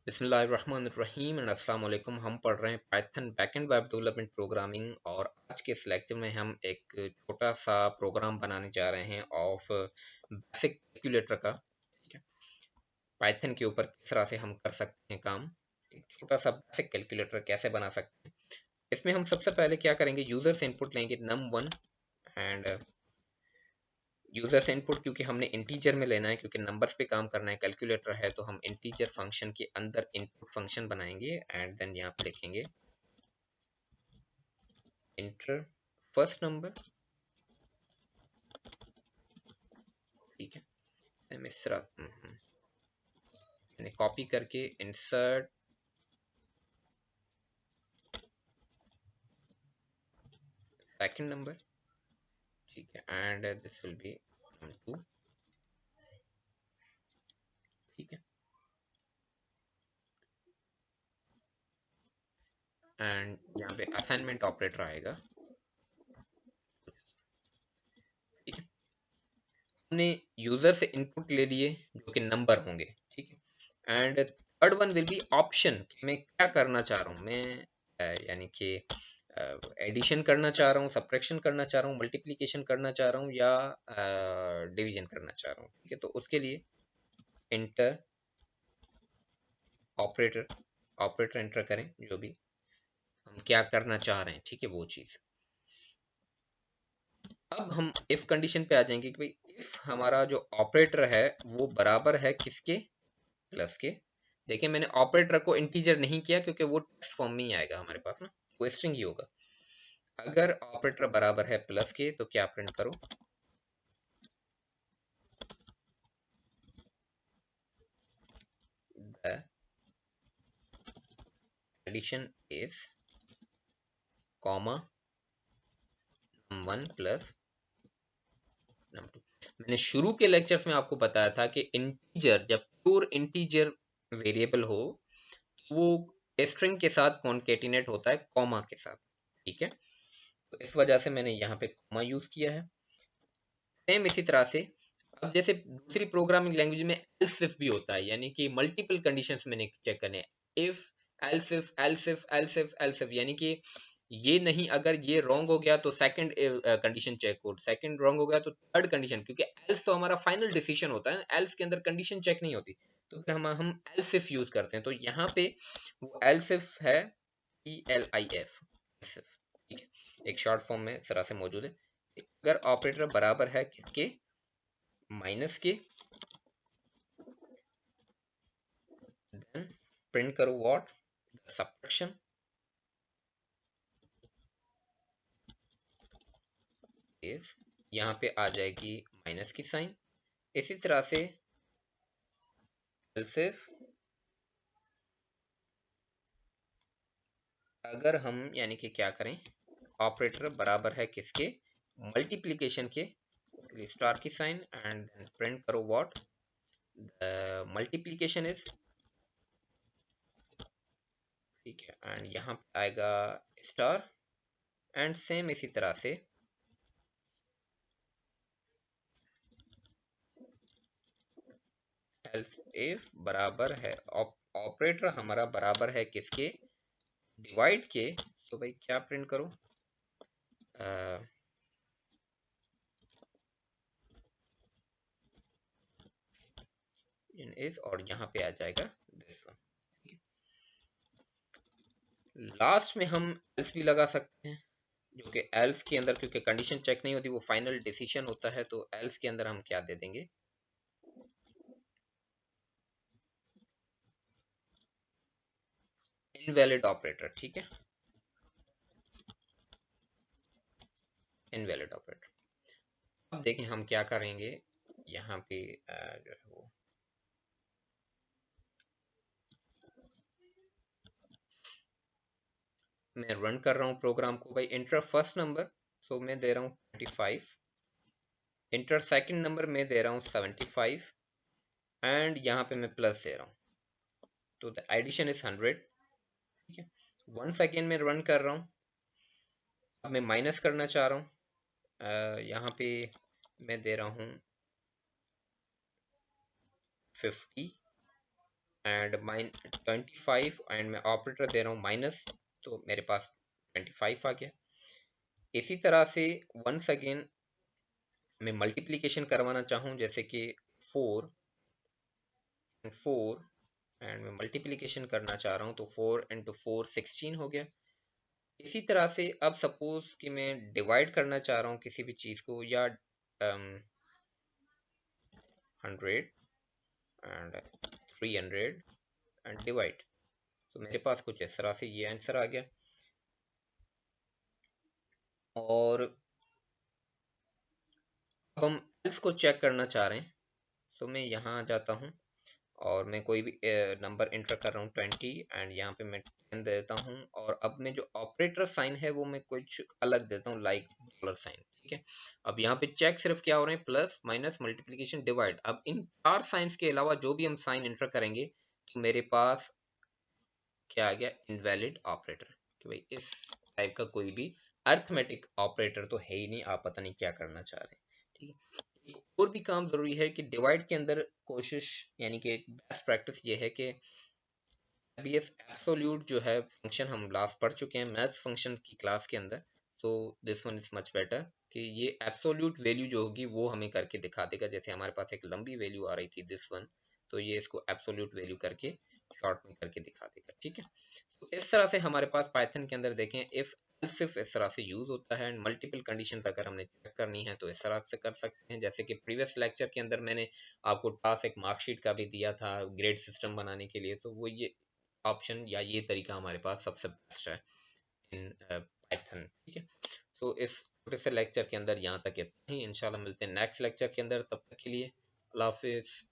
बिस्मिल्लाहिर्रहमानिर्रहीम एंड अस्सलाम वालेकुम। हम पढ़ रहे हैं Python backend web development programming और आज के इस लेक्चर में हम एक छोटा सा प्रोग्राम बनाने जा रहे हैं ऑफ बेसिक कैलकुलेटर का। ठीक है, पाइथन के ऊपर किस तरह से हम कर सकते हैं काम, एक छोटा सा बेसिक कैलकुलेटर कैसे बना सकते हैं। इसमें हम सबसे पहले क्या करेंगे, यूजर से इनपुट लेंगे num1 एंड यूजर से इनपुट क्योंकि हमने इंटीजर में लेना है, क्योंकि नंबर्स पे काम करना है, कैलकुलेटर है, तो हम इंटीजर फंक्शन के अंदर इनपुट फंक्शन बनाएंगे एंड देन यहाँ पे लिखेंगे इंटर फर्स्ट नंबर। ठीक है, हम इस तरह मैंने कॉपी करके इंसर्ट सेकंड नंबर। ठीक है, एंड दिस विल बी 2। ठीक है, एंड यहाँ पे असाइनमेंट ऑपरेटर आएगा। ठीक है, हमने यूजर से इनपुट ले लिए जो कि नंबर होंगे। ठीक है, and third one will be option कि मैं क्या करना चाह रहा हूँ। मैं यानी कि एडिशन करना चाह रहा हूँ, सब्ट्रैक्शन करना चाह रहा हूँ, मल्टीप्लिकेशन करना चाह रहा हूँ या डिवीजन करना चाह रहा हूँ। ठीक है, तो उसके लिए इंटर ऑपरेटर ऑपरेटर एंटर करें जो भी हम क्या करना चाह रहे हैं। ठीक है, वो चीज। अब हम इफ कंडीशन पे आ जाएंगे कि भाई इफ हमारा जो ऑपरेटर है वो बराबर है किसके, प्लस के। देखिए, मैंने ऑपरेटर को इंटीजर नहीं किया क्योंकि वो टेक्स्ट फॉर्म में ही आएगा हमारे पास ना, वो स्ट्रिंग ही होगा। अगर ऑपरेटर बराबर है प्लस के तो क्या प्रिंट करो, the addition is comma num1 plus num2। मैंने शुरू के लेक्चर्स में आपको बताया था कि इंटीजर, जब प्योर इंटीजर वेरिएबल हो वो स्ट्रिंग के साथ कॉन्केटिनेट होता है कॉमा के साथ। ठीक है, तो इस वजह से मैंने यहाँ पे कॉमा यूज किया है। सेम इसी तरह से अब जैसे दूसरी प्रोग्रामिंग लैंग्वेज में एल्स इफ भी होता है, यानी कि मल्टीपल कंडीशंस मैंने चेक करने हैं। If else if else if else if else if, यानी कि ये नहीं, अगर ये रॉन्ग हो गया तो सेकंड कंडीशन चेक हो, सेकंड रॉन्ग हो गया तो थर्ड कंडीशन, क्योंकि एल्स तो हमारा फाइनल डिसीजन होता है, एल्स के अंदर कंडीशन चेक नहीं होती। तो फिर हम एल्स इफ यूज करते हैं। तो यहाँ पे वो एल्स इफ है, ELIF। ठीक है, एक शॉर्ट फॉर्म में इस तरह से मौजूद है। अगर ऑपरेटर बराबर है किसके, माइनस के, देन प्रिंट करो व्हाट, सब्ट्रैक्शन इज, यहाँ पे आ जाएगी माइनस की साइन। इसी तरह से एल्सिफ अगर हम यानी कि क्या करें, ऑपरेटर बराबर है किसके, मल्टीप्लिकेशन के, स्टार की साइन एंड देन प्रिंट करो व्हाट, मल्टीप्लिकेशन इज। ठीक है, एंड यहाँ पे आएगा स्टार। एंड सेम इसी तरह से एल्स इफ बराबर है, ऑपरेटर हमारा बराबर है किसके, डिवाइड के। तो भाई क्या प्रिंट करो, इन इज, और यहाँ पे आ जाएगा दिस वन। लास्ट में हम एल्स भी लगा सकते हैं, जो कि एल्स के अंदर क्योंकि कंडीशन चेक नहीं होती वो फाइनल डिसीजन होता है, तो एल्स के अंदर हम क्या दे देंगे, इनवैलिड ऑपरेटर। ठीक है, इनवैलिड ऑपरेटर। अब देखें हम क्या करेंगे, यहाँ पे जो है वो मैं रन कर रहा हूँ प्रोग्राम को। भाई इंटर फर्स्ट नंबर, सो मैं दे रहा हूँ 25। इंटर सेकंड नंबर में दे रहा हूँ 75 एंड यहाँ पे मैं प्लस दे रहा हूँ, तो द एडिशन इज 100। ठीक है, 1 सेकेंड में रन कर रहा हूँ। अब मैं माइनस करना चाह रहा हूँ, यहाँ पे मैं दे रहा हूँ 50 एंड माइन 25 एंड मैं ऑपरेटर दे रहा हूँ माइनस, तो मेरे पास 25 आ गया। इसी तरह से वंस अगेन मैं मल्टीप्लिकेशन करवाना चाहूँ, जैसे कि 4 4 एंड मैं मल्टीप्लिकेशन करना चाह रहा हूँ, तो 4 इंटू 4 16 हो गया। इसी तरह से अब सपोज कि मैं डिवाइड करना चाह रहा हूँ किसी भी चीज़ को, या 100 एंड 300 एंड डिवाइड, तो मेरे पास कुछ इस तरह से ये आंसर आ गया। और अब हम एल्स को चेक करना चाह रहे हैं, तो मैं यहाँ आ जाता हूँ और मैं कोई भी नंबर इंटर कर रहा हूँ 20 एंड यहाँ पे मैं 10 दे देता हूँ। और अब मैं जो ऑपरेटर साइन है वो मैं कुछ अलग देता हूँ, लाइक डॉलर साइन, ठीक है। अब यहाँ पे चेक सिर्फ क्या हो रहे हैं, प्लस माइनस मल्टीप्लिकेशन डिवाइड। अब इन 4 साइंस के अलावा जो भी हम साइन इंटर करेंगे, तो मेरे पास क्या आ गया, इनवैलिड ऑपरेटर, कि भाई इस टाइप का कोई भी अर्थमेटिक ऑपरेटर तो है ही नहीं, आप पता नहीं क्या करना चाह रहे हैं, ठीक है। एक और भी काम जरूरी है कि डिवाइड के अंदर कोशिश, यानी कि एक बेस्ट प्रैक्टिस ये है कि अभी ये एब्सोल्यूट जो है फंक्शन हम लास्ट पढ़ चुके हैं मैथ्स फंक्शन की क्लास के अंदर, तो this one is much better कि ये एब्सोल्यूट वैल्यू जो होगी वो हमें करके दिखा देगा। जैसे हमारे पास एक लंबी वैल्यू आ रही थी दिस वन, तो ये इसको एब्सोल्यूट वैल्यू करके शॉर्ट में करके दिखा देगा, ठीक है। तो इस तरह से हमारे पास पाइथन के अंदर देखें इफ सिर्फ इस तरह से यूज होता है। मल्टीपल कंडीशन अगर हमने चेक करनी है तो इस तरह से कर सकते हैं। जैसे कि प्रीवियस लेक्चर के अंदर मैंने आपको टास्क एक मार्कशीट का भी दिया था ग्रेड सिस्टम बनाने के लिए, तो वो ये ऑप्शन या ये तरीका हमारे पास सबसे बेस्ट है इन पाइथन, ठीक है। तो इस छोटे से लेक्चर के अंदर यहाँ तक इतना ही। इंशाल्लाह मिलते हैं नेक्स्ट लेक्चर के अंदर, तब तक के लिए अल्लाह हाफिज।